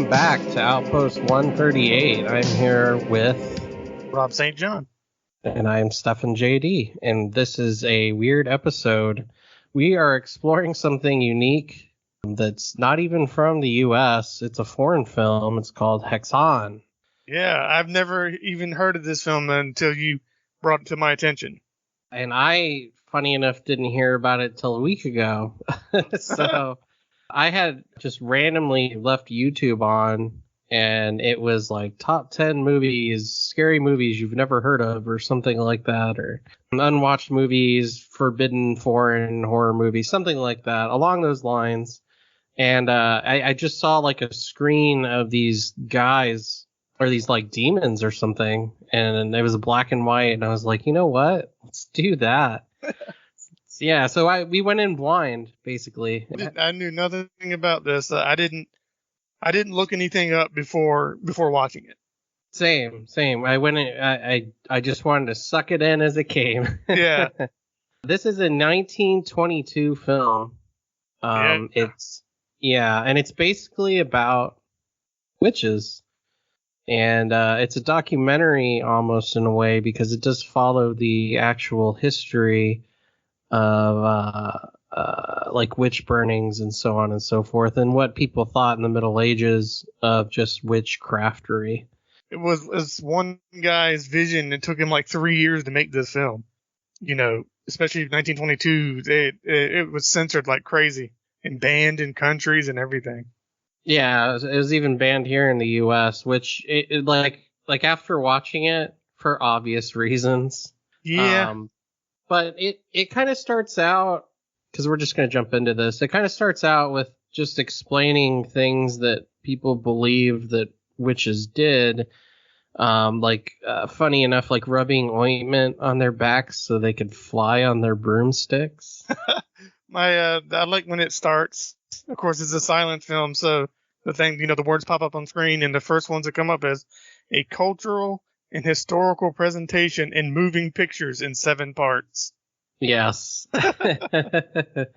Back to Outpost 138. I'm here with Rob St. John. And I'm Stefan JD. And this is a weird episode. We are exploring something unique that's not even from the US. It's a foreign film. It's called HAXAN. Yeah, I've never even heard of this film until you brought it to my attention. And I, funny enough, didn't hear about it till a week ago. So I had just randomly left YouTube on, and it was like top 10 movies, scary movies you've never heard of, or something like that, or unwatched movies, forbidden foreign horror movies, something like that, along those lines. And I just saw like a screen of these guys, or these like demons or something, and it was black and white, and I was like, you know what? Let's do that. Yeah, so we went in blind, basically. I knew nothing about this. I didn't look anything up before watching it. Same. I went in, I just wanted to suck it in as it came. Yeah. This is a 1922 film. Yeah. And it's basically about witches. And it's a documentary almost in a way, because it does follow the actual history of like witch burnings and so on and so forth, and what people thought in the Middle Ages of just witchcraftery. It was one guy's vision. It took him like 3 years to make this film. You know, especially 1922, it was censored like crazy and banned in countries and everything. Yeah, it was even banned here in the U.S., which it like after watching it, for obvious reasons. Yeah. But it kind of starts out, because we're just going to jump into this. It kind of starts out with just explaining things that people believe that witches did. Funny enough, like rubbing ointment on their backs so they could fly on their broomsticks. I like when it starts. Of course, it's a silent film, so the words pop up on screen, and the first ones that come up is a cultural and historical presentation in moving pictures in 7 parts. Yes. Because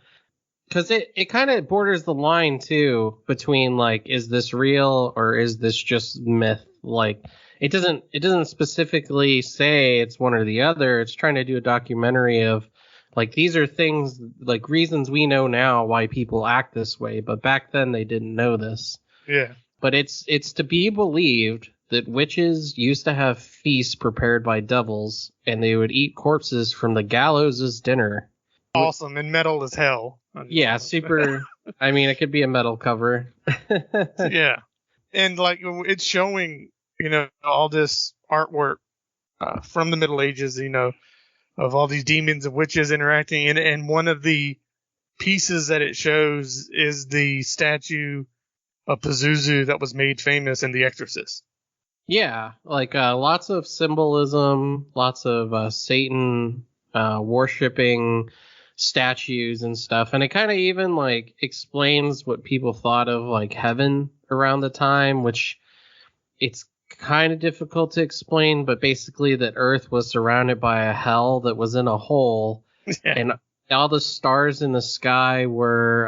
it kind of borders the line, too, between, like, is this real or is this just myth? Like, it doesn't specifically say it's one or the other. It's trying to do a documentary of, like, these are things, like, reasons we know now why people act this way, but back then they didn't know this. Yeah. But it's to be believed that witches used to have feasts prepared by devils, and they would eat corpses from the gallows as dinner. Awesome, and metal as hell. Yeah, super. I mean, it could be a metal cover. Yeah. And, like, it's showing, all this artwork from the Middle Ages, of all these demons and witches interacting. And one of the pieces that it shows is the statue of Pazuzu that was made famous in The Exorcist. Yeah, like lots of symbolism, lots of Satan worshipping statues and stuff. And it kind of even like explains what people thought of like heaven around the time, which it's kind of difficult to explain, but basically that Earth was surrounded by a hell that was in a hole. Yeah. And all the stars in the sky were,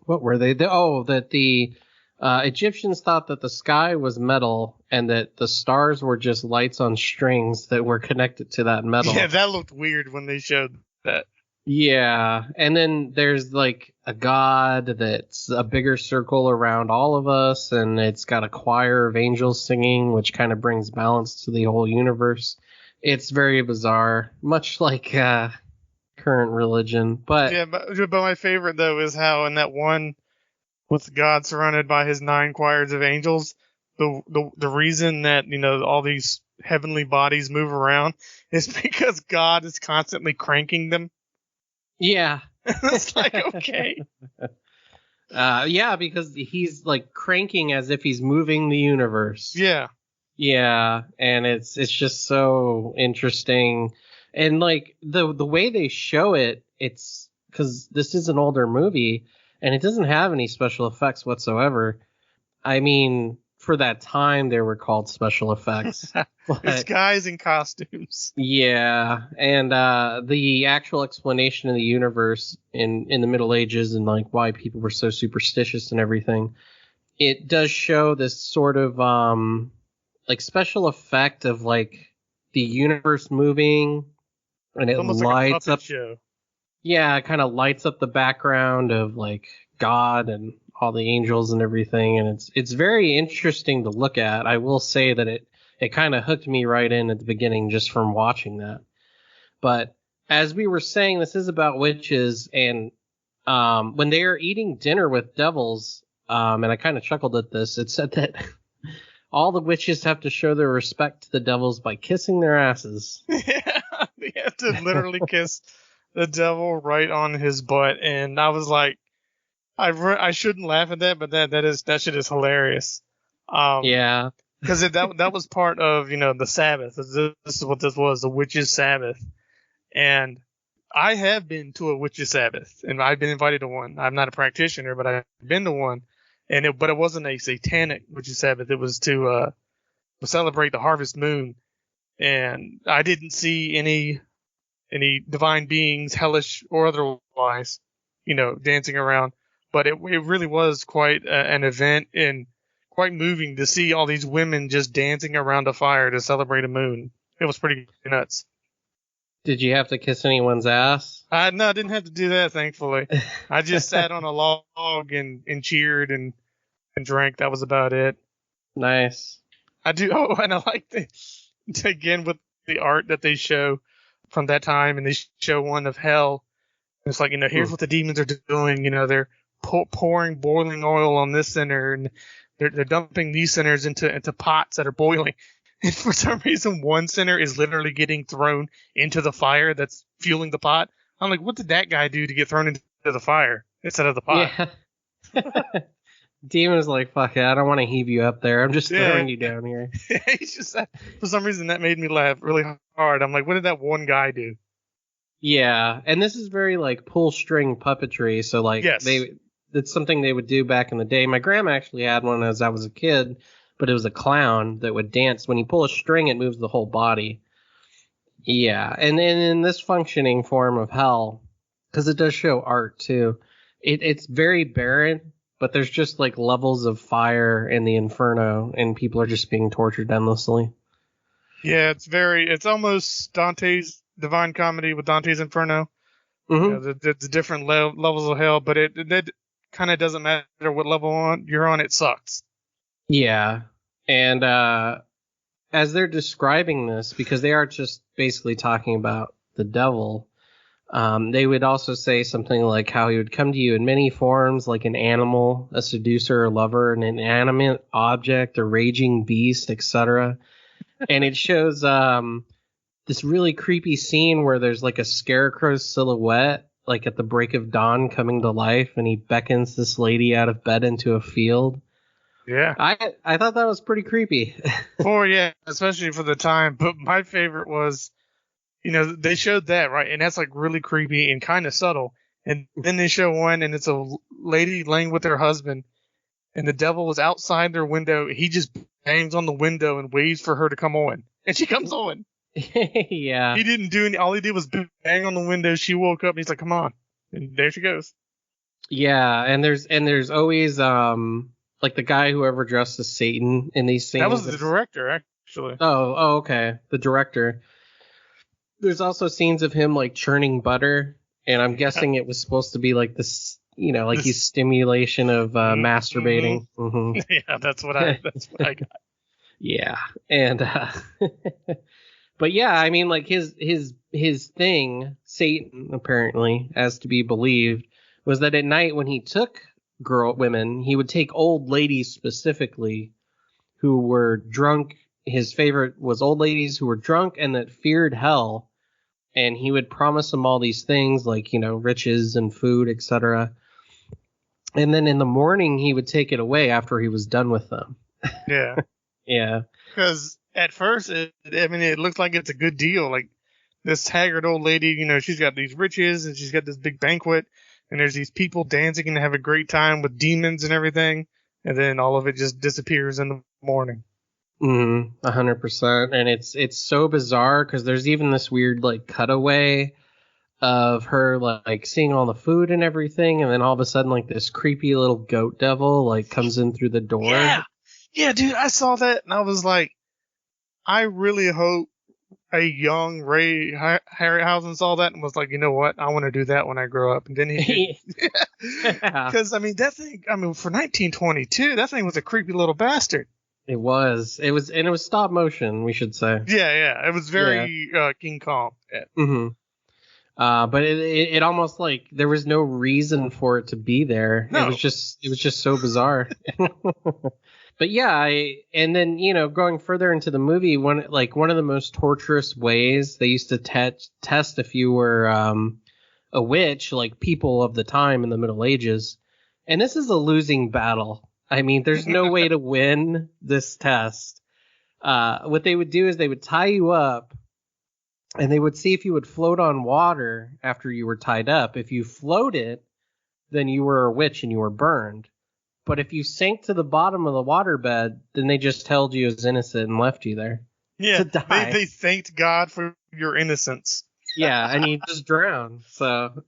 what were they? That the Egyptians thought that the sky was metal and that the stars were just lights on strings that were connected to that metal. Yeah, that looked weird when they showed that. Yeah, and then there's like a god that's a bigger circle around all of us, and it's got a choir of angels singing, which kind of brings balance to the whole universe. It's very bizarre, much like current religion. But yeah, but my favorite though is how in that one with God surrounded by his 9 choirs of angels. The reason that, all these heavenly bodies move around is because God is constantly cranking them. Yeah. It's like, okay. Yeah, because he's like cranking as if he's moving the universe. Yeah. Yeah, and it's just so interesting. And like the way they show it, it's because this is an older movie and it doesn't have any special effects whatsoever. I mean, for that time they were called special effects. It's guys in costumes. Yeah, and the actual explanation of the universe in the Middle Ages and like why people were so superstitious and everything, it does show this sort of like special effect of like the universe moving, and it Almost lights like a puppet up. show. Yeah, it kind of lights up the background of like God and all the angels and everything, and it's very interesting to look at. I will say that it kind of hooked me right in at the beginning just from watching that. But as we were saying, this is about witches, and when they are eating dinner with devils, and I kind of chuckled at this, it said that all the witches have to show their respect to the devils by kissing their asses. Yeah, they have to literally kiss the devil right on his butt, and I was like, I shouldn't laugh at that, but that shit is hilarious. Yeah. Because that was part of the Sabbath. This is what this was, the witches' Sabbath, and I have been to a witches' Sabbath, and I've been invited to one. I'm not a practitioner, but I've been to one, but it wasn't a satanic witches' Sabbath. It was to celebrate the harvest moon, and I didn't see any divine beings, hellish or otherwise, dancing around. But it really was quite an event and quite moving to see all these women just dancing around a fire to celebrate a moon. It was pretty nuts. Did you have to kiss anyone's ass? No, I didn't have to do that, thankfully. I just sat on a log and cheered and drank. That was about it. Nice. I do. Oh, and I like again with the art that they show from that time, and they show one of hell. It's like, here's what the demons are doing. They're pouring boiling oil on this sinner, and they're dumping these sinners into pots that are boiling. And for some reason, one sinner is literally getting thrown into the fire that's fueling the pot. I'm like, what did that guy do to get thrown into the fire instead of the pot? Yeah. Demon's like, fuck it, I don't want to heave you up there. I'm just throwing you down here. He's just, for some reason, that made me laugh really hard. I'm like, what did that one guy do? Yeah, and this is very like pull string puppetry. So like, yes. It's something they would do back in the day. My grandma actually had one as I was a kid, but it was a clown that would dance. When you pull a string, it moves the whole body. Yeah, and in this functioning form of hell, because it does show art too, it's very barren, but there's just like levels of fire in the inferno, and people are just being tortured endlessly. Yeah, it's almost Dante's Divine Comedy with Dante's Inferno. Mm-hmm. The different levels of hell, but it kind of doesn't matter what level you're on, it sucks. Yeah, and as they're describing this, because they are just basically talking about the devil, they would also say something like how he would come to you in many forms, like an animal, a seducer or lover, an inanimate object, a raging beast, etc. And it shows this really creepy scene where there's like a scarecrow silhouette, like at the break of dawn, coming to life, and he beckons this lady out of bed into a field. Yeah. I thought that was pretty creepy. Yeah, especially for the time. But my favorite was, they showed that, right? And that's like really creepy and kind of subtle. And then they show one, and it's a lady laying with her husband, and the devil was outside their window. He just bangs on the window and waves for her to come on. And she comes on. Yeah. He didn't do any. All he did was bang on the window. She woke up, and he's like, come on. And there she goes. Yeah, and there's always like the guy who ever dressed as Satan in these scenes. That was the director, actually. Oh, okay. The director. There's also scenes of him like churning butter, and I'm guessing it was supposed to be like this, like his stimulation of masturbating. Mm-hmm. Yeah, that's what I got. Yeah, and but yeah, I mean, like his thing, Satan, apparently, as to be believed, was that at night when he took women. He would take old ladies specifically who were drunk. His favorite was old ladies who were drunk and that feared hell. And he would promise them all these things like, riches and food, etc. And then in the morning, he would take it away after he was done with them. Yeah. Yeah. Because at first, it looks like it's a good deal. Like this haggard old lady, she's got these riches and she's got this big banquet and there's these people dancing and have a great time with demons and everything. And then all of it just disappears in the morning. 100%. And it's so bizarre because there's even this weird like cutaway of her like seeing all the food and everything, and then all of a sudden like this creepy little goat devil like comes in through the door. Yeah, dude, I saw that and I was like, I really hope a young Ray Harryhausen saw that and was like, you know what, I want to do that when I grow up. And then he because that thing, for 1922, that thing was a creepy little bastard. It was stop motion, we should say. Yeah. It was very King Kong. Yeah. Mm-hmm. But it almost like there was no reason for it to be there. No. It was just so bizarre. But yeah, and then going further into the movie, one of the most torturous ways they used to test if you were a witch, like people of the time in the Middle Ages, and this is a losing battle. I mean, there's no way to win this test. What they would do is they would tie you up and they would see if you would float on water after you were tied up. If you floated, then you were a witch and you were burned. But if you sank to the bottom of the waterbed, then they just held you as innocent and left you there. Yeah, to die. They thanked God for your innocence. Yeah, and you just drowned. So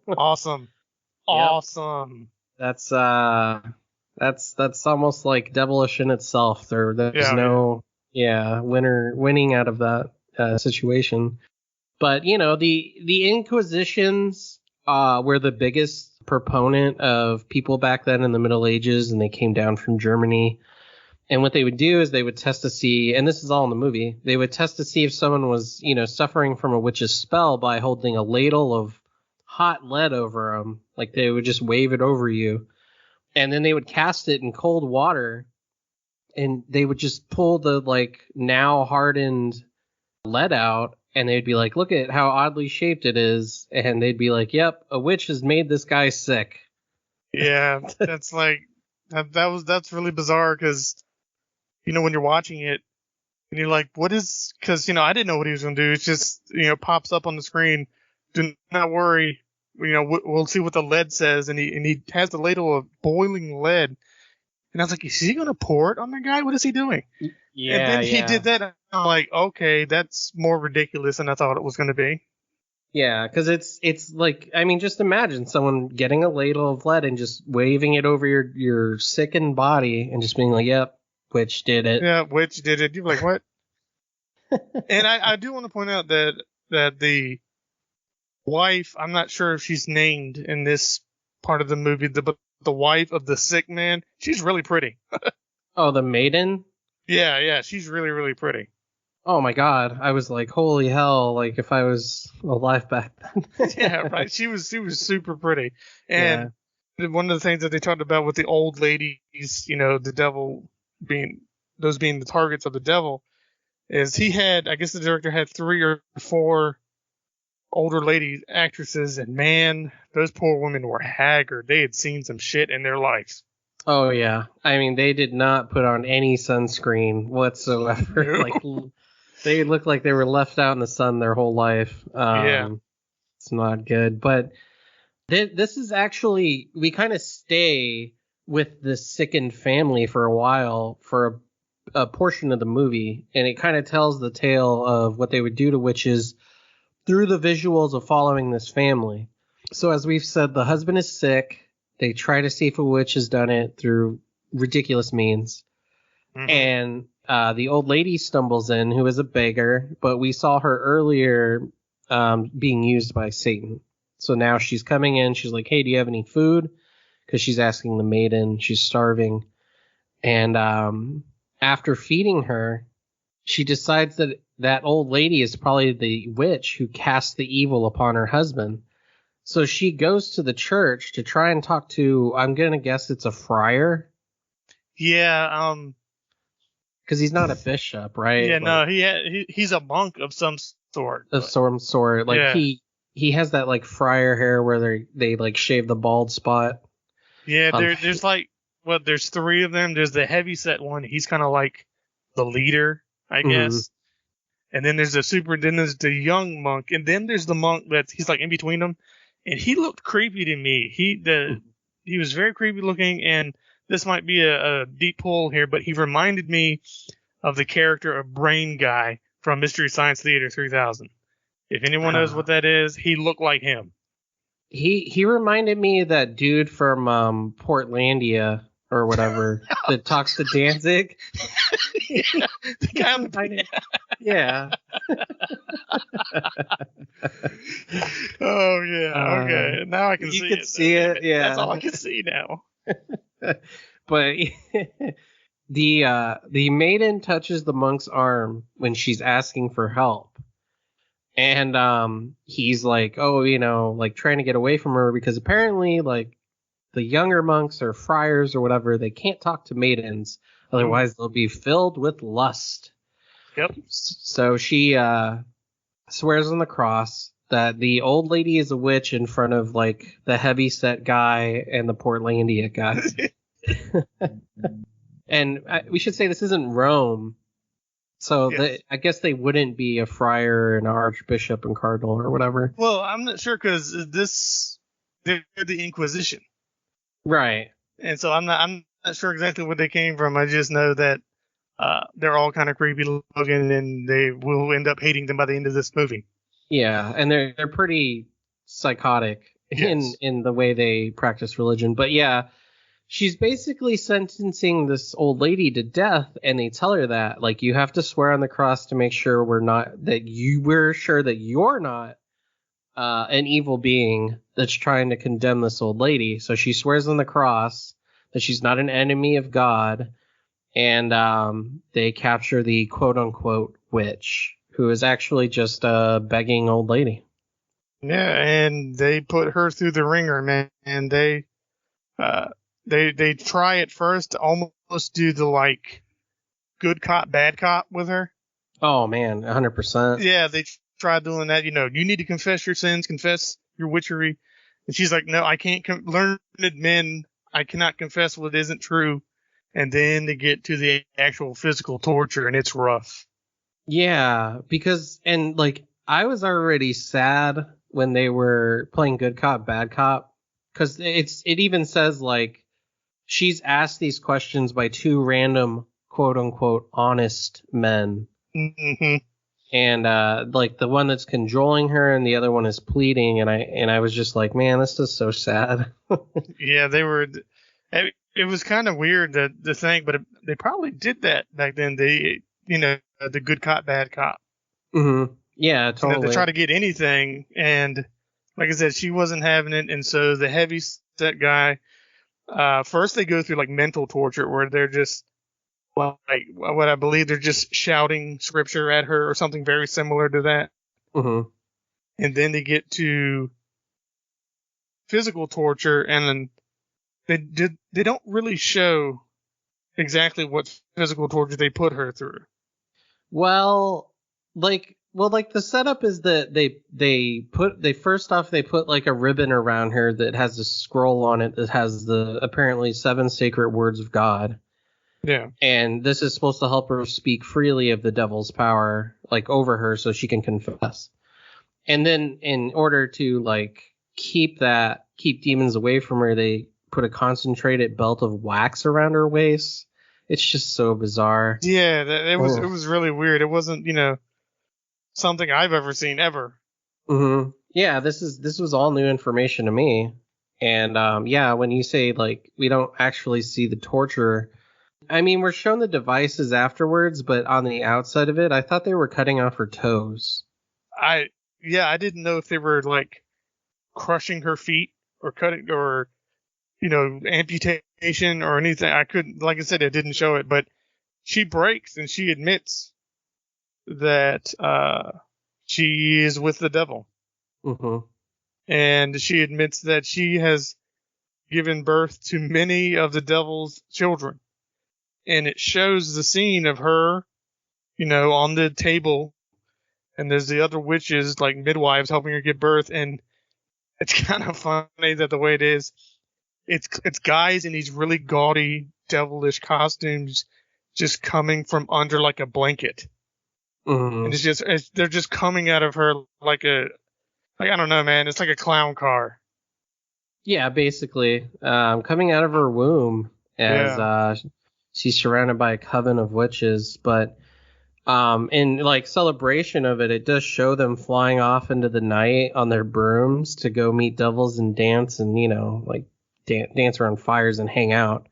awesome. Yep. Awesome. That's almost like devilish in itself. There's no winning out of that situation. But the Inquisitions were the biggest proponent of people back then in the Middle Ages, and they came down from Germany. And what they would do is they would test to see, and this is all in the movie, they would test to see if someone was suffering from a witch's spell by holding a ladle of hot lead over them. Like they would just wave it over you. And then they would cast it in cold water, and they would just pull the now hardened lead out, and they'd be like, look at how oddly shaped it is. And they'd be like, yep, a witch has made this guy sick. Yeah, that's that's really bizarre because, when you're watching it and you're like, what is, because, I didn't know what he was going to do. It's just, pops up on the screen. Do not worry. We'll see what the lead says. And he has the ladle of boiling lead. And I was like, is he going to pour it on the guy? What is he doing? Yeah. And then he did that. And I'm like, okay, that's more ridiculous than I thought it was going to be. Yeah, because it's like, just imagine someone getting a ladle of lead and just waving it over your sickened body and just being like, yep, witch did it. Yeah, witch did it. You're like, what? And I do want to point out that the wife, I'm not sure if she's named in this part of the movie, but the wife of the sick man, she's really pretty. Oh, the maiden? Yeah, she's really, really pretty. Oh my God, I was like, holy hell! Like if I was alive back then. Yeah, right. She was super pretty, and one of the things that they talked about with the old ladies, the devil being the targets of the devil, is I guess the director had 3 or 4 older lady actresses, and man, those poor women were haggard. They had seen some shit in their life. Oh yeah, they did not put on any sunscreen whatsoever. No. Like they looked like they were left out in the sun their whole life. It's not good. But this is actually, we kind of stay with the sickened family for a while for a portion of the movie, and it kind of tells the tale of what they would do to witches through the visuals of following this family. So as we've said, the husband is sick. They try to see if a witch has done it through ridiculous means. Mm-hmm. And the old lady stumbles in, who is a beggar, but we saw her earlier being used by Satan. So now she's coming in. She's like, hey, do you have any food? Because she's asking the maiden. She's starving. And after feeding her, she decides that old lady is probably the witch who cast the evil upon her husband. So she goes to the church to try and talk to, I'm going to guess it's a friar. Yeah. Because he's not a bishop, right? Yeah. Like, No. He's a monk of some sort. of some sort. Like Yeah. he has that like friar hair where they like shave the bald spot. Yeah. There's like, well, there's three of them. There's the heavyset one. He's kind of like the leader, I guess. And then there's then there's the young monk, and then there's the monk he's like in between them, and he looked creepy to me. He was very creepy looking, and this might be a deep pull here, but he reminded me of the character of Brain Guy from Mystery Science Theater 3000. If anyone knows what that is, he looked like him. He reminded me of that dude from Portlandia or whatever that talks to Danzig. Yeah, the guy on the yeah. Oh yeah. Okay. Now I can see it. You can see it. Yeah. That's all I can see now. But the maiden touches the monk's arm when she's asking for help. And he's like, oh, like trying to get away from her because apparently like the younger monks or friars or whatever, they can't talk to maidens. Otherwise they'll be filled with lust. Yep. So she swears on the cross that the old lady is a witch in front of like the heavy-set guy and the Portlandia guy. And we should say this isn't Rome. So yes. I guess they wouldn't be a friar and an archbishop and cardinal or whatever. Well, I'm not sure because they're the Inquisition. Right. And so I'm not sure exactly where they came from. I just know that they're all kind of creepy looking, and they will end up hating them by the end of this movie. Yeah, and they're pretty psychotic in the way they practice religion. But yeah, she's basically sentencing this old lady to death, and they tell her that like you have to swear on the cross to make sure we're sure that you're not an evil being that's trying to condemn this old lady. So she swears on the cross that she's not an enemy of God. And they capture the quote-unquote witch, who is actually just a begging old lady. Yeah, and they put her through the ringer, man. And they try at first to almost do the, like, good cop, bad cop with her. Oh, man, 100%. Yeah, they try doing that. You need to confess your sins, confess your witchery. And she's like, no, I can't. Learned men, I cannot confess what isn't true. And then they get to the actual physical torture, and it's rough. Yeah, because, and like, I was already sad when they were playing good cop, bad cop, because it even says, like, she's asked these questions by two random, quote unquote, honest men. Mm-hmm. And, like, the one that's cajoling her and the other one is pleading, and I was just like, man, this is so sad. Yeah, they were. It was kind of weird to think, but they probably did that back then. The good cop, bad cop. Mm-hmm. Yeah, totally. They try to get anything, and like I said, she wasn't having it, and so the heavy set guy. First, they go through like mental torture, where they're just like what I believe they're just shouting scripture at her or something very similar to that. Mm-hmm. And then they get to physical torture, and then. They don't really show exactly what physical torture they put her through. Well, the setup is that they put like a ribbon around her that has a scroll on it that has the apparently 7 sacred words of God. Yeah. And this is supposed to help her speak freely of the devil's power, like over her, so she can confess. And then in order to like keep demons away from her, they put a concentrated belt of wax around her waist. It's just so bizarre. Yeah, it was really weird. It wasn't, something I've ever seen ever. Mm-hmm. Yeah, this was all new information to me. And when you say like we don't actually see the torture, I mean we're shown the devices afterwards, but on the outside of it, I thought they were cutting off her toes. I didn't know if they were like crushing her feet or cutting or amputation or anything. I couldn't, like I said, it didn't show it, but she breaks and she admits that she is with the devil. Mm-hmm. and she admits that she has given birth to many of the devil's children. And it shows the scene of her, on the table, and there's the other witches, like midwives, helping her give birth. And it's kind of funny that the way it is, it's guys in these really gaudy, devilish costumes just coming from under like a blanket. Mm-hmm. And they're just coming out of her like I don't know, man. It's like a clown car. Yeah, basically, coming out of her womb as she's surrounded by a coven of witches. But in like celebration of it, it does show them flying off into the night on their brooms to go meet devils and dance and like dance around fires and hang out.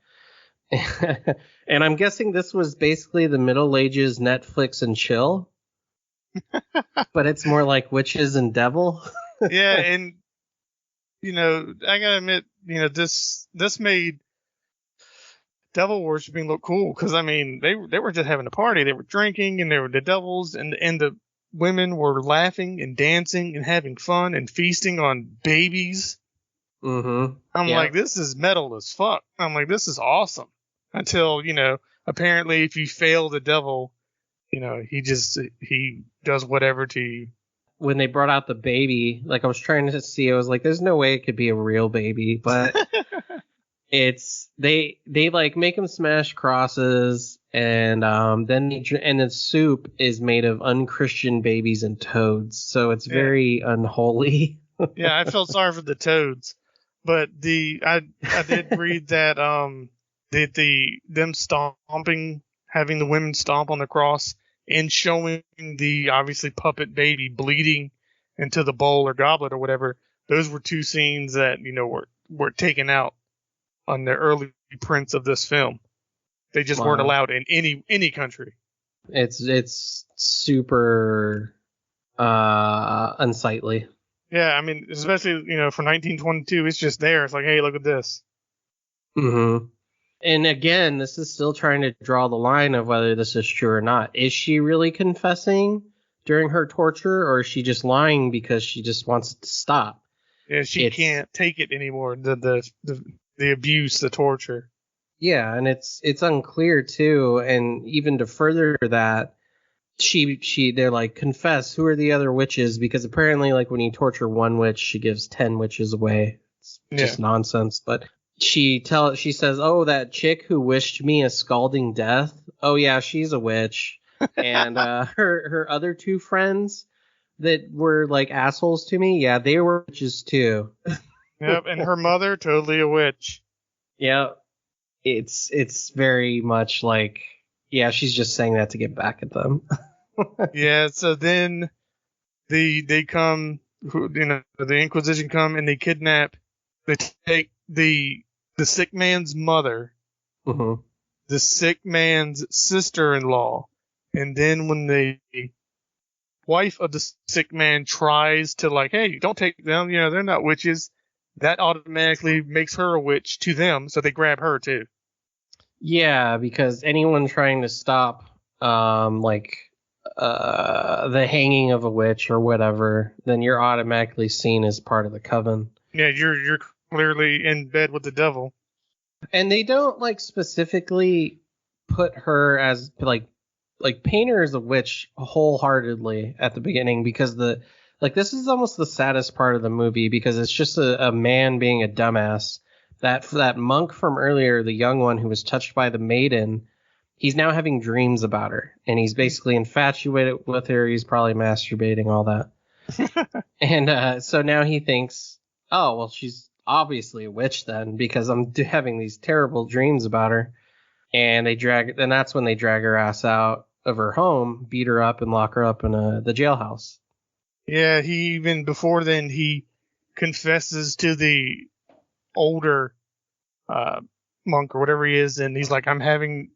And I'm guessing this was basically the Middle Ages Netflix and chill, but it's more like witches and devil. Yeah, and I gotta admit, this made devil worshiping look cool, because I mean they were just having a party, they were drinking, and they were the devils, and the women were laughing and dancing and having fun and feasting on babies. Mm-hmm. I'm like, this is metal as fuck. I'm like, this is awesome. Until, apparently if you fail the devil, he does whatever to you. When they brought out the baby, like I was trying to see, I was like, there's no way it could be a real baby, but it's they like make him smash crosses, and then the soup is made of unchristian babies and toads, so it's very unholy. Yeah, I felt sorry for the toads, but I did read that them stomping, having the women stomp on the cross, and showing the obviously puppet baby bleeding into the bowl or goblet or whatever, those were two scenes that were taken out on the early prints of this film. They just weren't allowed in any country. It's super unsightly. Yeah, I mean, especially for 1922, it's just there. It's like, hey, look at this. Mm-hmm. And again, this is still trying to draw the line of whether this is true or not. Is she really confessing during her torture, or is she just lying because she just wants it to stop? Yeah, she can't take it anymore. The abuse, the torture. Yeah, and it's unclear too. And even to further that, they're like, confess. Who are the other witches? Because apparently, like when you torture one witch, she gives 10 witches away. It's just nonsense. But she says, oh, that chick who wished me a scalding death. Oh yeah, she's a witch. And her other two friends that were like assholes to me, yeah, they were witches too. Yep, and her mother, totally a witch. Yeah, it's very much like, yeah, she's just saying that to get back at them. Yeah, so then they come, the Inquisition come, and they kidnap, they take the sick man's mother, Mm-hmm. the sick man's sister-in-law, and then when the wife of the sick man tries to like, hey, don't take them, they're not witches, that automatically makes her a witch to them, so they grab her too. Yeah, because anyone trying to stop the hanging of a witch or whatever, then you're automatically seen as part of the coven. Yeah, you're clearly in bed with the devil. And they don't like specifically put her as like paint her as a witch wholeheartedly at the beginning, because this is almost the saddest part of the movie, because it's just a man being a dumbass. That monk from earlier, the young one who was touched by the maiden, he's now having dreams about her, and he's basically infatuated with her. He's probably masturbating, all that. And so now he thinks, oh, well, she's obviously a witch then, because I'm having these terrible dreams about her. And that's when they drag her ass out of her home, beat her up, and lock her up in the jailhouse. Yeah, before then, he confesses to the older monk or whatever he is, and he's like, I'm having,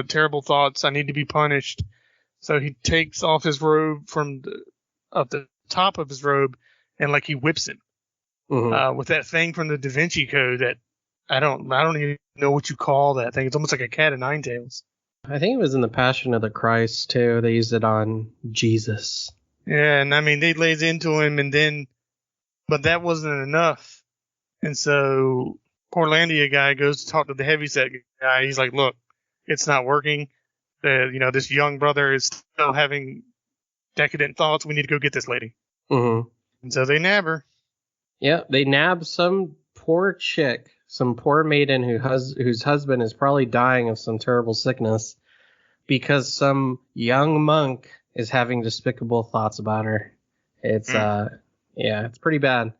terrible thoughts. I need to be punished. So he takes off his robe from the top of his robe, and like he whips him with that thing from the Da Vinci Code that I don't even know what you call that thing. It's almost like a cat of nine tails. I think it was in the Passion of the Christ too. They used it on Jesus. Yeah, and I mean, they lays into him, and then But that wasn't enough. And so Portlandia guy goes to talk to the heavyset guy. He's like, look, it's not working. This young brother is still having decadent thoughts. We need to go get this lady. Mm-hmm. And so they nab her. Yeah, they nab some poor chick, some poor maiden whose husband is probably dying of some terrible sickness because some young monk is having despicable thoughts about her. It's it's pretty bad.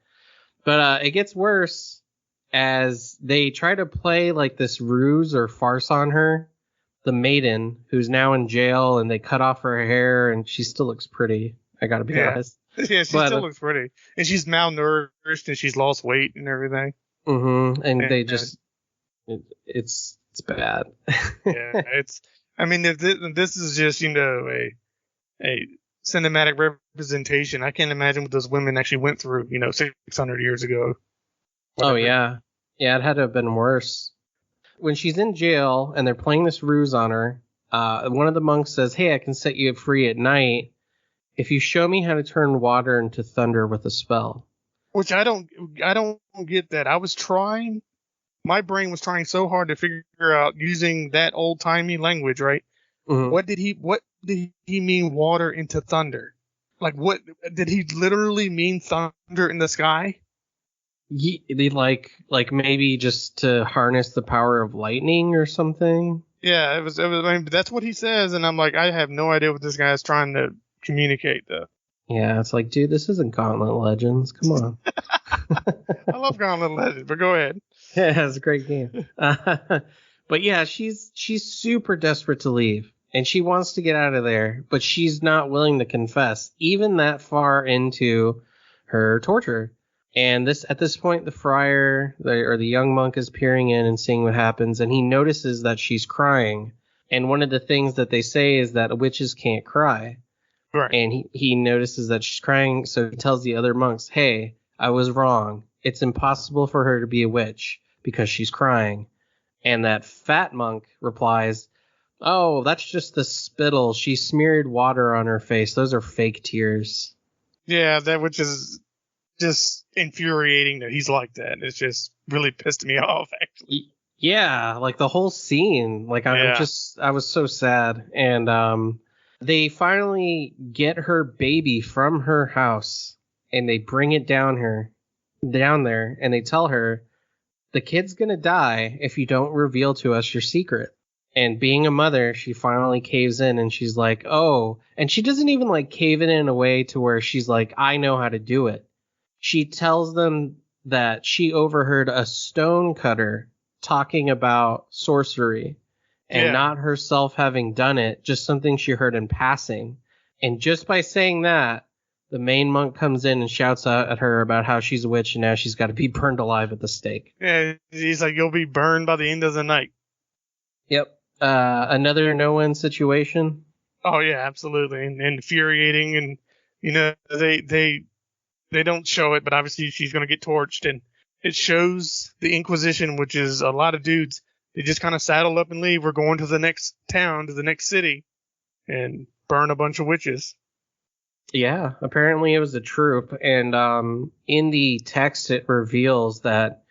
But it gets worse as they try to play like this ruse or farce on her, the maiden, who's now in jail, and they cut off her hair, and she still looks pretty. I gotta be honest. Yeah, she still looks pretty. And she's malnourished, and she's lost weight and everything. Mm-hmm. And they just... It's bad. Yeah, if this is just, a cinematic representation, I can't imagine what those women actually went through, 600 years ago. Whatever. Oh, yeah. Yeah, it had to have been worse. When she's in jail and they're playing this ruse on her, one of the monks says, hey, I can set you free at night if you show me how to turn water into thunder with a spell. Which I don't get that. I was trying. My brain was trying so hard to figure out using that old timey language, right? Mm-hmm. What did he mean water into thunder? Like, what did he literally mean thunder in the sky? They like maybe just to harness the power of lightning or something. Yeah, it was. I mean, that's what he says, and I'm like, I have no idea what this guy's trying to communicate, though. Yeah, it's like, dude, this isn't Gauntlet Legends. Come on. I love Gauntlet Legends, but go ahead. Yeah, it's a great game. But yeah, she's super desperate to leave, and she wants to get out of there, but she's not willing to confess, even that far into her torture. And at this point, the friar or the young monk is peering in and seeing what happens, and he notices that she's crying. And one of the things that they say is that witches can't cry. Right. And he notices that she's crying, so he tells the other monks, hey, I was wrong. It's impossible for her to be a witch because she's crying. And that fat monk replies, oh, that's just the spittle. She smeared water on her face. Those are fake tears. Yeah, which is just infuriating that he's like that. It's just really pissed me off, actually. Yeah, like the whole scene. Like, I was so sad. And they finally get her baby from her house, and they bring it down there, and they tell her, the kid's gonna die if you don't reveal to us your secret. And being a mother, she finally caves in, and she's like, oh, and she doesn't even like cave in a way to where she's like, I know how to do it. She tells them that she overheard a stone cutter talking about sorcery and not herself having done it, just something she heard in passing. And just by saying that, the main monk comes in and shouts out at her about how she's a witch and now she's got to be burned alive at the stake. Yeah, he's like, you'll be burned by the end of the night. Yep. Another no-win situation. Oh, yeah, absolutely. And infuriating. And, they don't show it, but obviously she's going to get torched. And it shows the Inquisition, which is a lot of dudes. They just kind of saddle up and leave. We're going to the next town, to the next city, and burn a bunch of witches. Yeah, apparently it was a troop. And in the text, it reveals that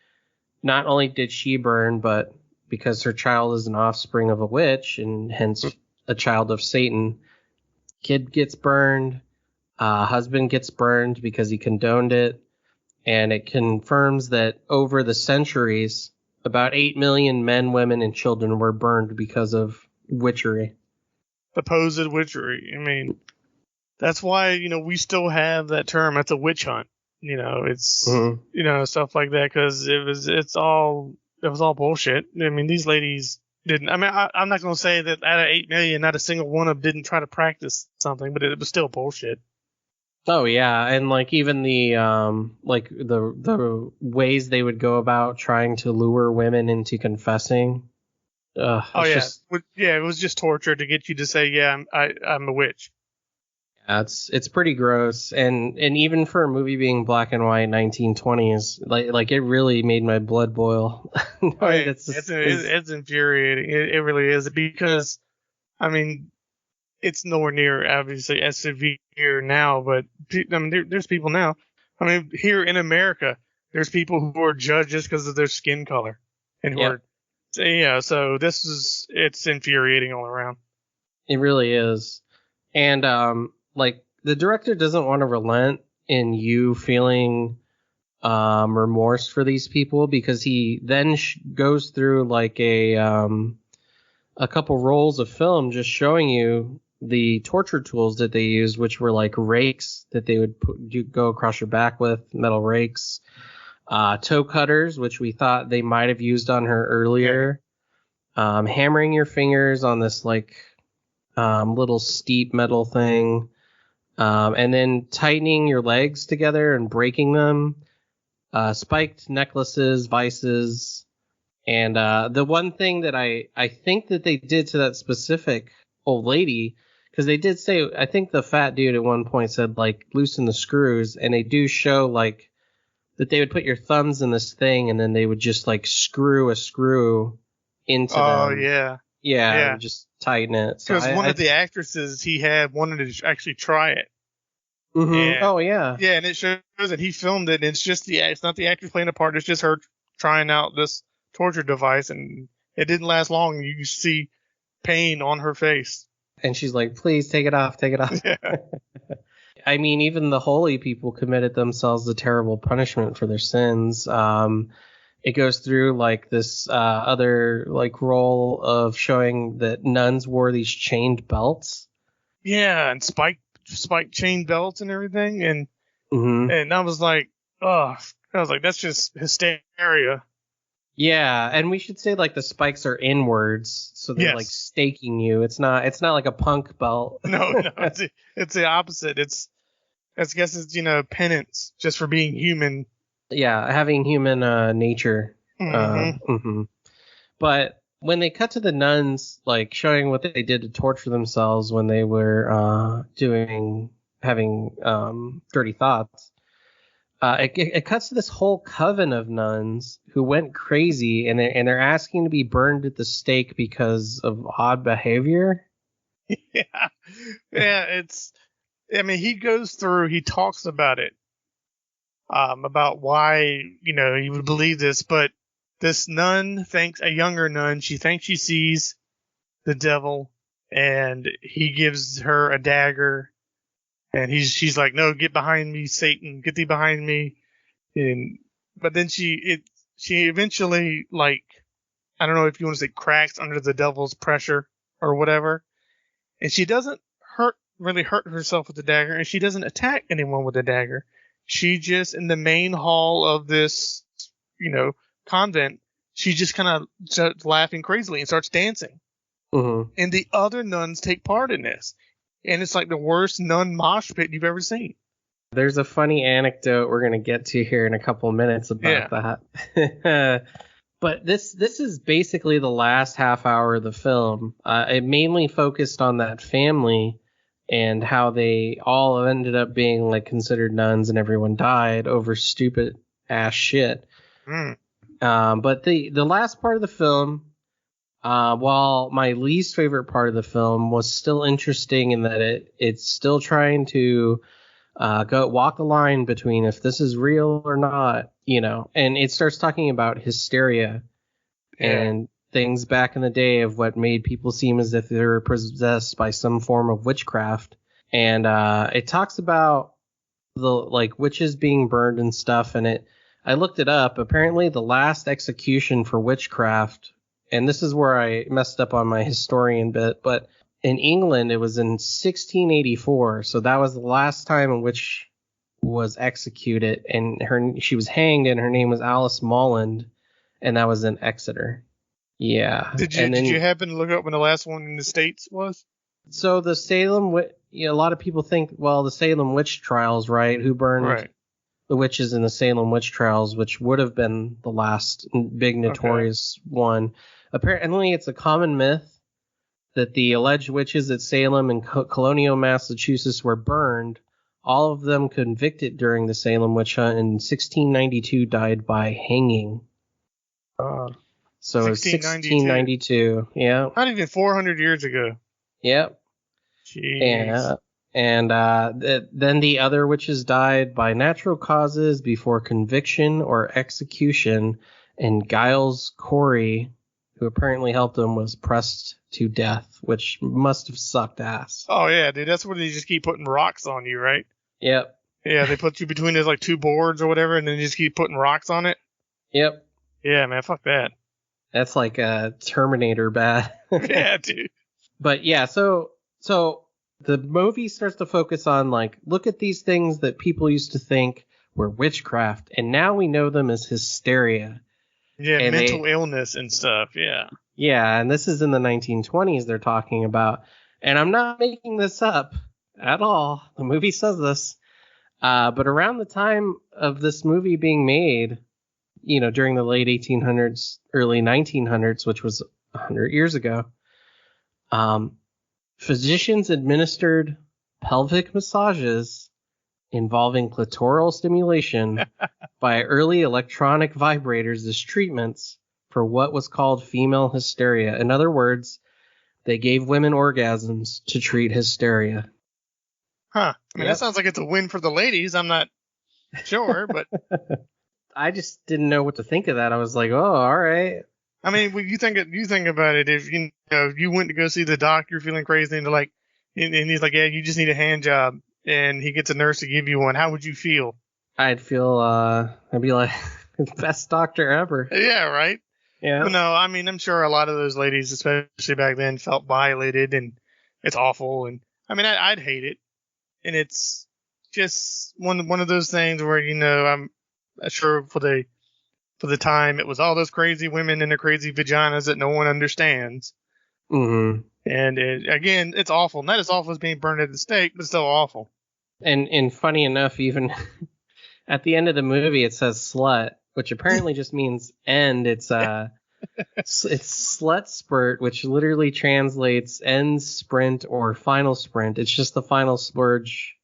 not only did she burn, but because her child is an offspring of a witch and hence a child of Satan, kid gets burned. Husband gets burned because he condoned it, and it confirms that over the centuries, about 8 million men, women, and children were burned because of witchery. Supposed witchery. I mean, that's why, we still have that term. That's a witch hunt. It's, stuff like that, because it was all bullshit. I mean, these ladies didn't. I mean, I'm not going to say that out of 8 million, not a single one of them didn't try to practice something, but it was still bullshit. Oh yeah, and like even the the ways they would go about trying to lure women into confessing. It was just torture to get you to say, yeah, I'm a witch. Yeah, it's pretty gross, and even for a movie being black and white 1920s, like it really made my blood boil. It's infuriating. It really is, because, I mean, it's nowhere near obviously as severe now, but I mean, there's people now I mean, here in America, there's people who are judged just because of their skin color, and who are, so it's infuriating all around. It really is. And like the director doesn't want to relent in you feeling remorse for these people, because he then goes through like a couple rolls of film just showing you the torture tools that they used, which were like rakes that they would go across your back with, metal rakes, toe cutters, which we thought they might have used on her earlier, hammering your fingers on this like little steep metal thing, and then tightening your legs together and breaking them, spiked necklaces, vices. And the one thing that I think that they did to that specific old lady, because they did say, I think the fat dude at one point said, like, loosen the screws, and they do show, like, that they would put your thumbs in this thing, and then they would just, like, screw a screw into them. Oh, yeah. Yeah, and just tighten it. Because one of the actresses he had wanted to actually try it. Mm-hmm. And, oh, yeah. Yeah, and it shows that he filmed it, and it's not the actress playing a part, it's just her trying out this torture device, and it didn't last long. You see pain on her face. And she's like, please take it off, take it off. Yeah. I mean, even the holy people committed themselves to terrible punishment for their sins. It goes through like this other like role of showing that nuns wore these chained belts. Yeah, and spike chain belts and everything, and mm-hmm. I was like, that's just hysteria. Yeah, and we should say like the spikes are inwards, so they're like staking you. It's not like a punk belt. No, it's the opposite. I guess it's penance just for being human. Yeah, having human nature. Mm-hmm. But when they cut to the nuns, like showing what they did to torture themselves when they were having dirty thoughts, it cuts to this whole coven of nuns who went crazy, and they're asking to be burned at the stake because of odd behavior. Yeah. He goes through. He talks about it, about why he would believe this, but this nun thinks, a younger nun, she thinks she sees the devil, and he gives her a dagger. And she's like, no, get behind me, Satan, get thee behind me. But then she eventually, like, I don't know if you want to say cracks under the devil's pressure or whatever. And she doesn't really hurt herself with the dagger, and she doesn't attack anyone with the dagger. She just, in the main hall of this, convent, she just kind of starts laughing crazily and starts dancing. Mm-hmm. And the other nuns take part in this. And it's like the worst nun mosh pit you've ever seen. There's a funny anecdote we're going to get to here in a couple of minutes about that. But this is basically the last half hour of the film. It mainly focused on that family and how they all ended up being like considered nuns, and everyone died over stupid ass shit. But the last part of the film, while my least favorite part of the film, was still interesting in that it's still trying to go walk the line between if this is real or not, and it starts talking about hysteria and things back in the day of what made people seem as if they were possessed by some form of witchcraft. And it talks about the like witches being burned and stuff. And I looked it up. Apparently the last execution for witchcraft, and this is where I messed up on my historian bit, but in England, it was in 1684. So that was the last time in which was executed, and she was hanged, and her name was Alice Molland, and that was in Exeter. Yeah. Did you happen to look up when the last one in the States was? So the Salem, a lot of people think, well, the Salem witch trials, right? Who burned the witches in the Salem witch trials, which would have been the last big notorious one. Apparently, it's a common myth that the alleged witches at Salem and colonial Massachusetts were burned. All of them convicted during the Salem witch hunt in 1692 died by hanging. So 1692. Yeah. Not even 400 years ago. Yep. Jeez. And And then the other witches died by natural causes before conviction or execution. And Giles Corey, who apparently helped him, was pressed to death, which must have sucked ass. Oh, yeah, dude. That's where they just keep putting rocks on you, right? Yep. Yeah, they put you between those like two boards or whatever, and then you just keep putting rocks on it. Yep. Yeah, man, fuck that. That's like a Terminator bad. Yeah, dude. But yeah, so the movie starts to focus on like, look at these things that people used to think were witchcraft, and now we know them as hysteria. Yeah, And mental illness and stuff. Yeah. Yeah, and this is in the 1920s they're talking about. And I'm not making this up at all. The movie says this. But around the time of this movie being made, during the late 1800s, early 1900s, which was 100 years ago, physicians administered pelvic massages involving clitoral stimulation by early electronic vibrators as treatments for what was called female hysteria. In other words, they gave women orgasms to treat hysteria. Huh. I mean, That sounds like it's a win for the ladies. I'm not sure, but I just didn't know what to think of that. I was like, oh, all right. I mean, when you think about it, if you went to go see the doctor feeling crazy and and he's like, yeah, you just need a hand job, and he gets a nurse to give you one, how would you feel? I'd be like, best doctor ever. Yeah, right? Yeah. But no, I mean, I'm sure a lot of those ladies, especially back then, felt violated, and it's awful. And I mean, I'd hate it. And it's just one of those things where, I'm sure for the time it was all those crazy women and their crazy vaginas that no one understands. Mm-hmm. And again, it's awful. Not as awful as being burned at the stake, but still awful. And funny enough, even at the end of the movie, it says slut, which apparently just means end. It's it's slut spurt, which literally translates end sprint or final sprint. It's just the final splurge.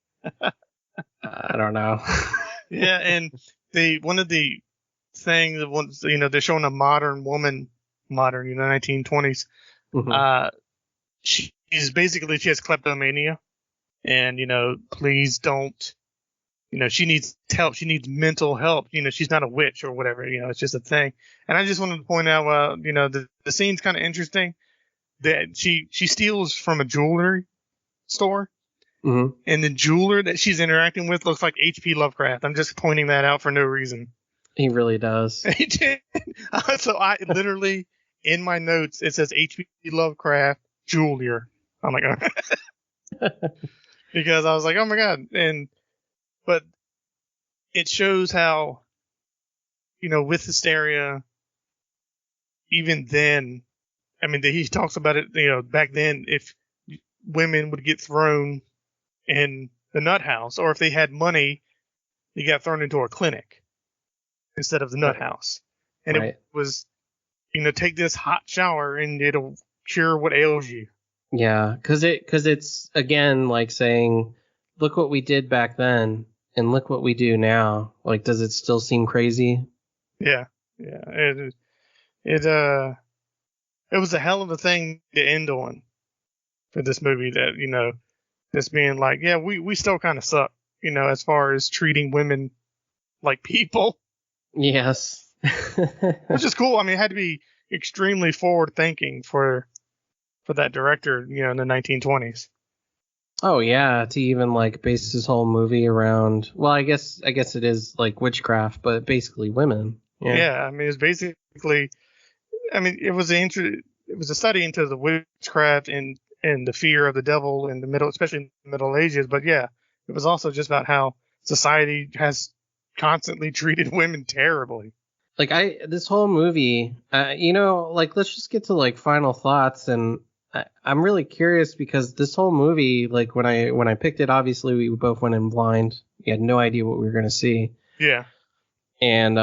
I don't know. Yeah, and one of the things that they're showing a modern woman, 1920s. Mm-hmm. She has kleptomania, and please don't. She needs help. She needs mental help. She's not a witch or whatever. It's just a thing. And I just wanted to point out, the scene's kind of interesting. That she steals from a jewelry store, Mm-hmm. and the jeweler that she's interacting with looks like H.P. Lovecraft. I'm just pointing that out for no reason. He really does. He did. So I literally in my notes it says H.P. Lovecraft jeweler. I'm like, because I was like, oh my god, but it shows how, with hysteria, even then, I mean, he talks about it, back then, if women would get thrown in the nut house, or if they had money, they got thrown into a clinic instead of the nut house. And Right. It was, take this hot shower and it'll cure what ails you. Yeah, because it's again like saying, look what we did back then and look what we do now. Like, does it still seem crazy? Yeah. It was a hell of a thing to end on for this movie. That this being like, yeah, we still kind of suck, as far as treating women like people. Yes. Which is cool. I mean, it had to be extremely forward thinking for that director, in the 1920s. Oh yeah, to even like base his whole movie around. Well, I guess it is like witchcraft, but basically women. Yeah, I mean, it's basically. I mean, it was a study into the witchcraft and the fear of the devil in the middle, especially in the Middle Ages. But yeah, it was also just about how society has constantly treated women terribly. Like this whole movie, like let's just get to like final thoughts, and I'm really curious because this whole movie, like when I picked it, obviously we both went in blind. We had no idea what we were gonna see. Yeah. And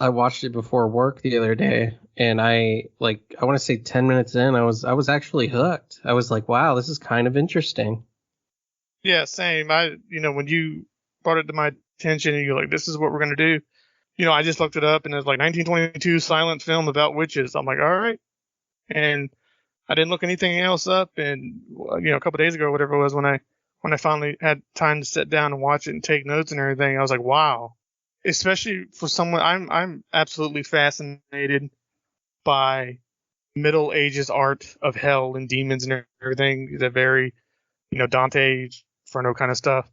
I watched it before work the other day, and I want to say 10 minutes in, I was actually hooked. I was like, wow, this is kind of interesting. Yeah, same. When you brought it to my attention and you're like, this is what we're going to do. I just looked it up and it's like 1922 silent film about witches. I'm like, all right. And I didn't look anything else up. And, a couple of days ago, whatever it was, when when I finally had time to sit down and watch it and take notes and everything, I was like, wow. Especially for someone, I'm absolutely fascinated by Middle Ages art of hell and demons and everything. The very, Dante, Inferno kind of stuff.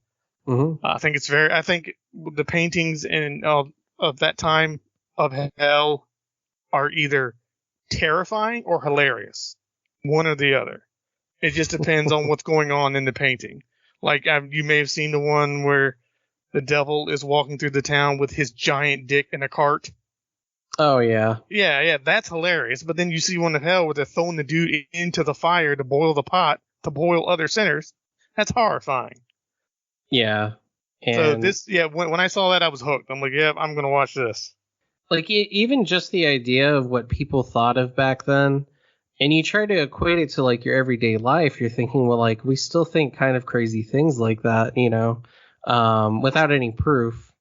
Mm-hmm. I think the paintings of that time of hell are either terrifying or hilarious, one or the other. It just depends on what's going on in the painting. Like you may have seen the one where the devil is walking through the town with his giant dick in a cart. Oh yeah. Yeah, that's hilarious. But then you see one of hell where they're throwing the dude into the fire to boil the pot to boil other sinners. That's horrifying. Yeah. And so when I saw that, I was hooked. I'm like, yeah, I'm gonna watch this. Like even just the idea of what people thought of back then, and you try to equate it to like your everyday life, you're thinking, well, like we still think kind of crazy things like that, without any proof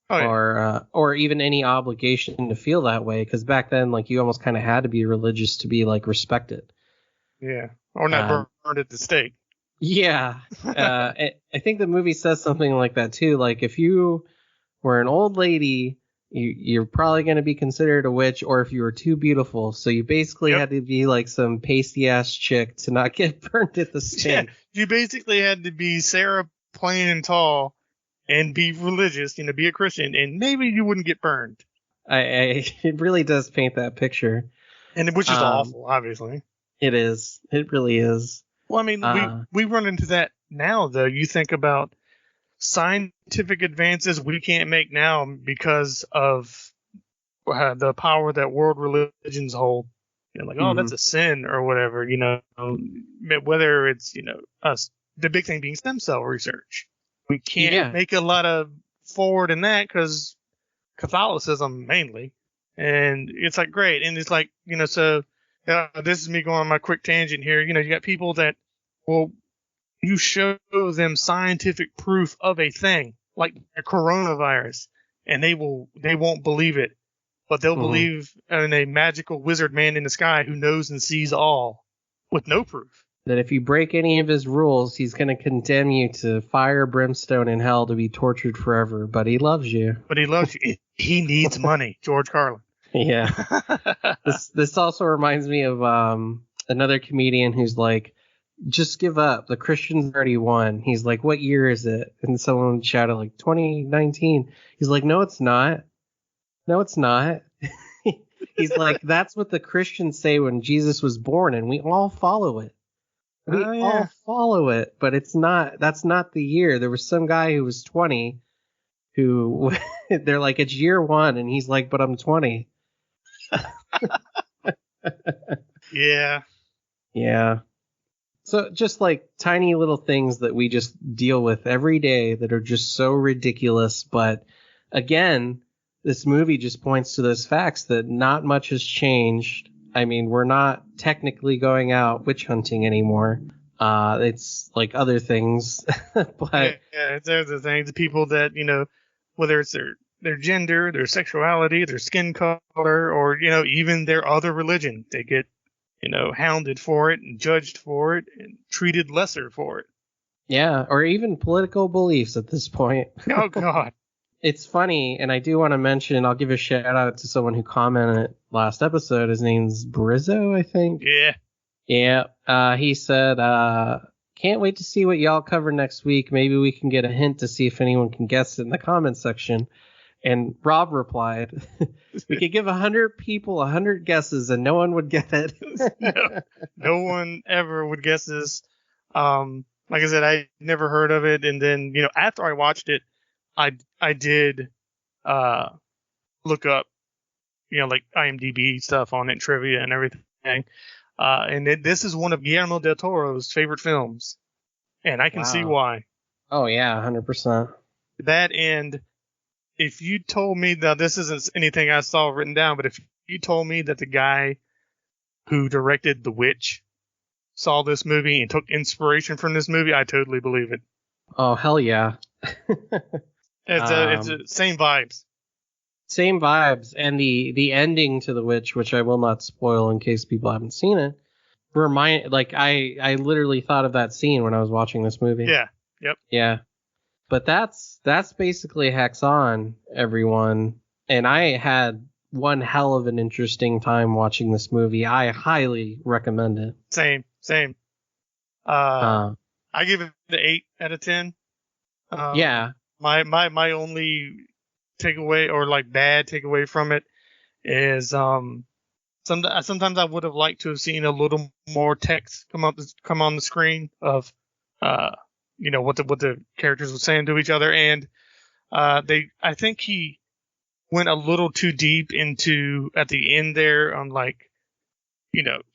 or even any obligation to feel that way. Because back then, like you almost kind of had to be religious to be like respected. Yeah, or not burned at the stake. Yeah, I think the movie says something like that too. Like if you were an old lady, you're probably going to be considered a witch, or if you were too beautiful. So you basically had to be like some pasty ass chick to not get burned at the stake. Yeah, you basically had to be Sarah plain and tall and be religious, be a Christian, and maybe you wouldn't get burned. It really does paint that picture. And which is awful, obviously. It is. It really is. Well, I mean, we run into that now, though. You think about scientific advances we can't make now because of the power that world religions hold. Oh, that's a sin or whatever, whether it's, the big thing being stem cell research. We can't make a lot of forward in that because Catholicism mainly. And it's like, great. And it's like, so this is me going on my quick tangent here. You got people that, well, you show them scientific proof of a thing like a coronavirus and they won't believe it, but they'll believe in a magical wizard man in the sky who knows and sees all with no proof. That if you break any of his rules, he's going to condemn you to fire, brimstone, and hell to be tortured forever. But he loves you. He needs money, George Carlin. Yeah. This also reminds me of another comedian who's like, just give up. The Christians already won. He's like, what year is it? And someone shouted like 2019. He's like, no, it's not. No, it's not. He's like, that's what the Christians say when Jesus was born, and we all follow it. We all follow it, but it's not. That's not the year. There was some guy who was 20 who they're like, it's year one, and he's like, but I'm 20. Yeah. Yeah. So just like tiny little things that we just deal with every day that are just so ridiculous. But again, this movie just points to those facts that not much has changed. I mean, we're not technically going out witch hunting anymore. It's like other things. But there's the things, the people that, whether it's their gender, their sexuality, their skin color, or, even their other religion, they get, hounded for it and judged for it and treated lesser for it. Yeah, or even political beliefs at this point. Oh, God. It's funny, and I do want to mention, I'll give a shout out to someone who commented last episode. His name's Brizzo, I think. Yeah. Yeah. He said, can't wait to see what y'all cover next week. Maybe we can get a hint to see if anyone can guess it in the comment section. And Rob replied, we could give 100 people 100 guesses and no one would get it. No one ever would guess this. Like I said, I never heard of it. And then, after I watched it, I did look up, like IMDb stuff on it, trivia and everything. And this is one of Guillermo del Toro's favorite films. And I can see why. Oh, yeah, 100%. That, and if you told me that this isn't anything I saw written down, but if you told me that the guy who directed The Witch saw this movie and took inspiration from this movie, I totally believe it. Oh, hell yeah. It's same vibes. Same vibes. And the ending to The Witch, which I will not spoil in case people haven't seen it, I literally thought of that scene when I was watching this movie. Yeah. Yep. Yeah. But that's basically HAXAN, everyone. And I had one hell of an interesting time watching this movie. I highly recommend it. Same. Uh, I give it an 8 out of 10. yeah. My only takeaway or like bad takeaway from it is sometimes I would have liked to have seen a little more text come on the screen of what the characters were saying to each other, and I think he went a little too deep into at the end there on like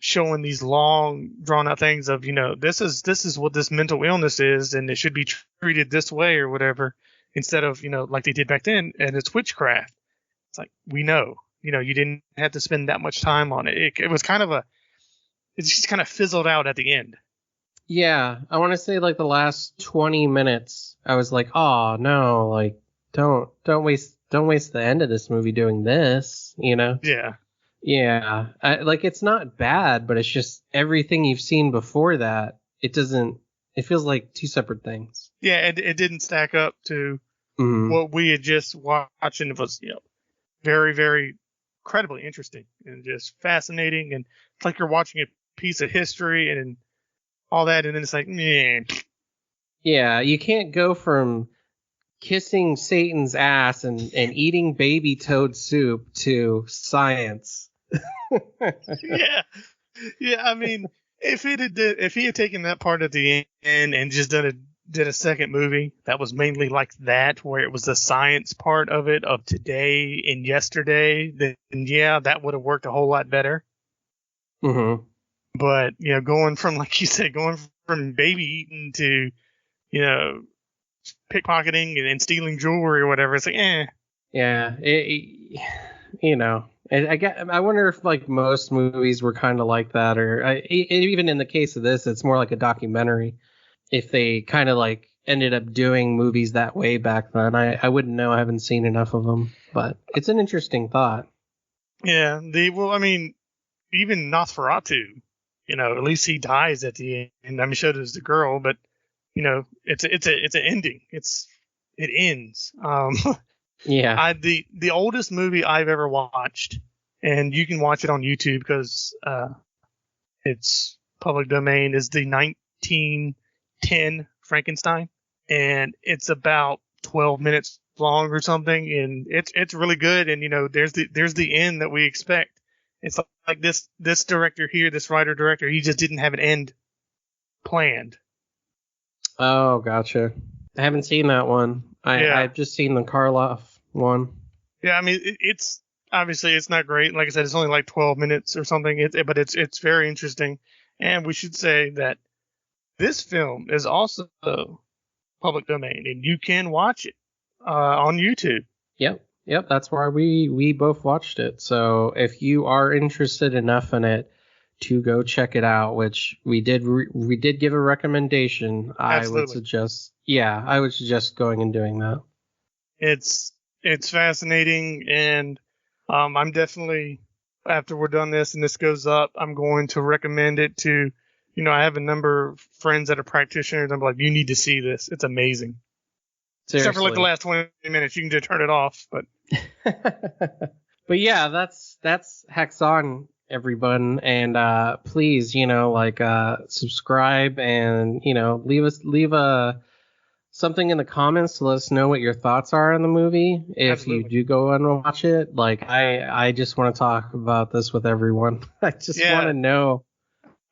showing these long drawn out things of this is what this mental illness is and it should be treated this way or whatever, instead of like they did back then, and it's witchcraft. It's like, we know, you didn't have to spend that much time on it. It was kind of it just kind of fizzled out at the end. Yeah. I want to say like the last 20 minutes, I was like, oh no, like don't waste the end of this movie doing this, Yeah. Yeah. Like it's not bad, but it's just everything you've seen before that. It feels like two separate things. Yeah. It didn't stack up to what we had just watched, and it was, very, very incredibly interesting and just fascinating. And it's like you're watching a piece of history and all that. And then it's like, meh. Yeah. You can't go from kissing Satan's ass and eating baby toad soup to science. Yeah. I mean, if he had taken that part at the end and just did a second movie that was mainly like that, where it was the science part of it of today and yesterday, then yeah, that would have worked a whole lot better. Mm-hmm. But going from, like you said, going from baby eating to pickpocketing and stealing jewelry or whatever, it's like, eh. Yeah. I wonder if like most movies were kind of like that, or even in the case of this, it's more like a documentary. If they kind of like ended up doing movies that way back then, I wouldn't know. I haven't seen enough of them, but it's an interesting thought. Yeah. I mean, even Nosferatu, at least he dies at the end. I mean, so does the girl, but it's an ending. It ends. Yeah. The oldest movie I've ever watched, and you can watch it on YouTube because it's public domain, is the 1910 Frankenstein, and it's about 12 minutes long or something, and it's really good. And there's the end that we expect. It's like this director here, this writer director, he just didn't have an end planned. Oh, gotcha. I haven't seen that one. I've just seen the Karloff one. Yeah, I mean, it's obviously it's not great. Like I said, it's only like 12 minutes or something. But it's very interesting. And we should say that this film is also public domain, and you can watch it on YouTube. Yep. That's why we both watched it. So if you are interested enough in it to go check it out, which we did give a recommendation, Absolutely. I would suggest going and doing that. It's fascinating, and I'm definitely, after we're done this and this goes up, I'm going to recommend it to, I have a number of friends that are practitioners. I'm like, you need to see this. It's amazing. Seriously. Except for like the last 20 minutes, you can just turn it off. But but yeah, that's HAXAN, everyone, and please, subscribe and leave something in the comments to let us know what your thoughts are on the movie. If Absolutely. you do go and watch it, like I just want to talk about this with everyone. I just want to know.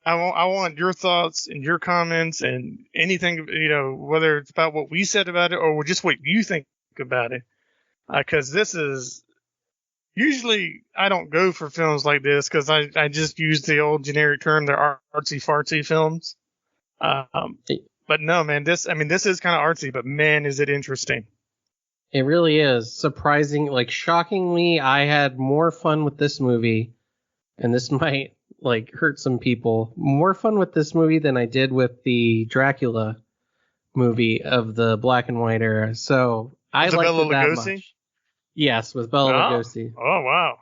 I want your thoughts and your comments and anything, whether it's about what we said about it or just what you think about it. Because this is usually, I don't go for films like this because I just use the old generic term, they're artsy fartsy films. But no, man, this is kind of artsy, but man, is it interesting. It really is. Surprising, like shockingly, I had more fun with this movie, and this might like hurt some people, more fun with this movie than I did with the Dracula movie of the black and white era. So I liked it that much. Yes, with Bela Lugosi. Oh wow.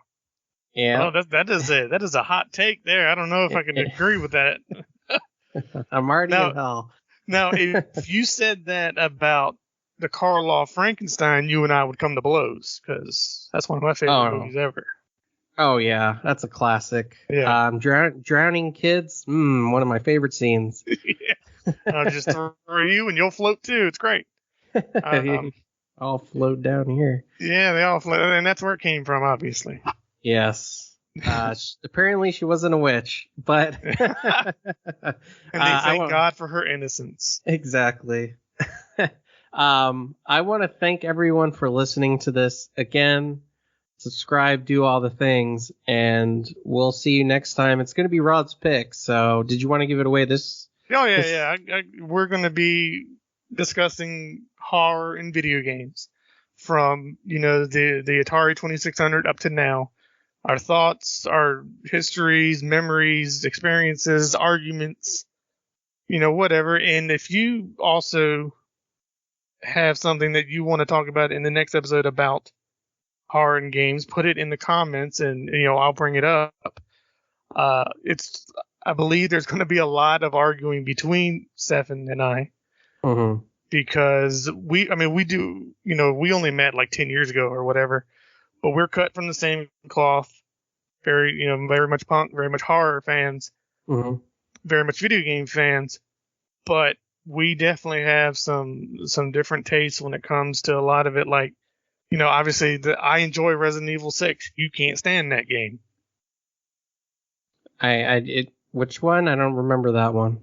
Yeah. Oh, that is a hot take there. I don't know if I can agree with that. I'm already in hell. Now, if you said that about the Karloff Frankenstein, you and I would come to blows, because that's one of my favorite movies ever. Oh, yeah. That's a classic. Yeah. Drowning kids. One of my favorite scenes. Yeah. I'll just throw you and you'll float too. It's great. All float down here. Yeah, they all float. And that's where it came from, obviously. Yes. Apparently she wasn't a witch, but and they thank God for her innocence. Exactly. I want to thank everyone for listening to this. Again, subscribe, do all the things, and we'll see you next time. It's going to be Rod's pick. So did you want to give it away this? Oh, yeah. We're going to be discussing horror in video games from, the Atari 2600 up to now. Our thoughts, our histories, memories, experiences, arguments, whatever. And if you also have something that you want to talk about in the next episode about horror in games, put it in the comments and, I'll bring it up. I believe there's going to be a lot of arguing between Stefan and I. Mm-hmm. Because we do, we only met like 10 years ago or whatever. But we're cut from the same cloth, very much punk, very much horror fans, very much video game fans. But we definitely have some different tastes when it comes to a lot of it. Like, obviously, I enjoy Resident Evil 6. You can't stand that game. Which one? I don't remember that one.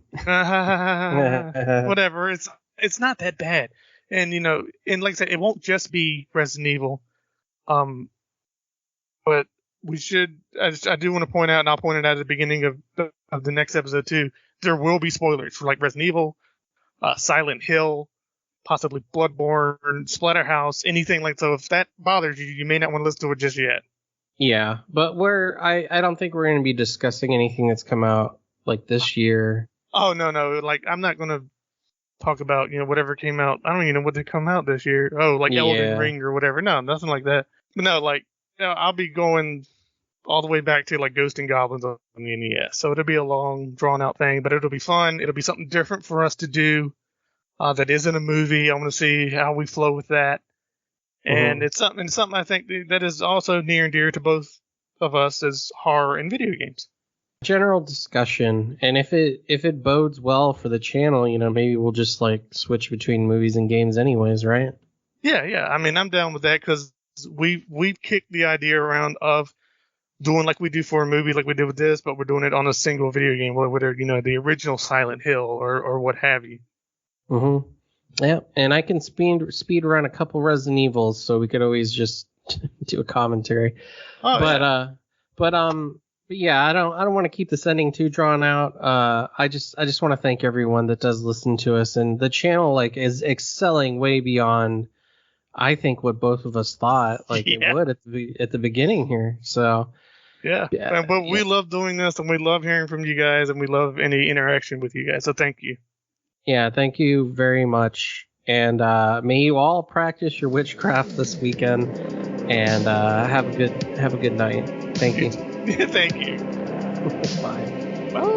Whatever. It's not that bad. And, and like I said, it won't just be Resident Evil. But we should, I do want to point out, and I'll point it out at the beginning of the next episode too, there will be spoilers for like Resident Evil, Silent Hill, possibly Bloodborne, Splatterhouse, anything like so. If that bothers you, you may not want to listen to it just yet. Yeah, but I don't think we're going to be discussing anything that's come out like this year. Oh, no. Like, I'm not going to talk about, whatever came out. I don't even know what did come out this year. Oh, like Elden Ring or whatever. No, nothing like that. But no, like, I'll be going all the way back to like Ghosts and Goblins on the NES. So it'll be a long, drawn out thing, but it'll be fun. It'll be something different for us to do that isn't a movie. I want to see how we flow with that. And it's something I think that is also near and dear to both of us as horror and video games. General discussion, and if it bodes well for the channel, maybe we'll just like switch between movies and games anyways, right? Yeah. I mean, I'm down with that because we've kicked the idea around of doing like we do for a movie, like we did with this, but we're doing it on a single video game, whether the original Silent Hill or what have you. Yeah, and I can speed run a couple Resident Evils, so we could always just do a commentary. But yeah, I don't want to keep this ending too drawn out. I just want to thank everyone that does listen to us, and the channel like is excelling way beyond I think what both of us thought it would at the beginning here. So yeah. But we love doing this, and we love hearing from you guys, and we love any interaction with you guys. So thank you. Yeah, thank you very much. And may you all practice your witchcraft this weekend, and have a good night. Thank you. Thank you. Bye. Bye.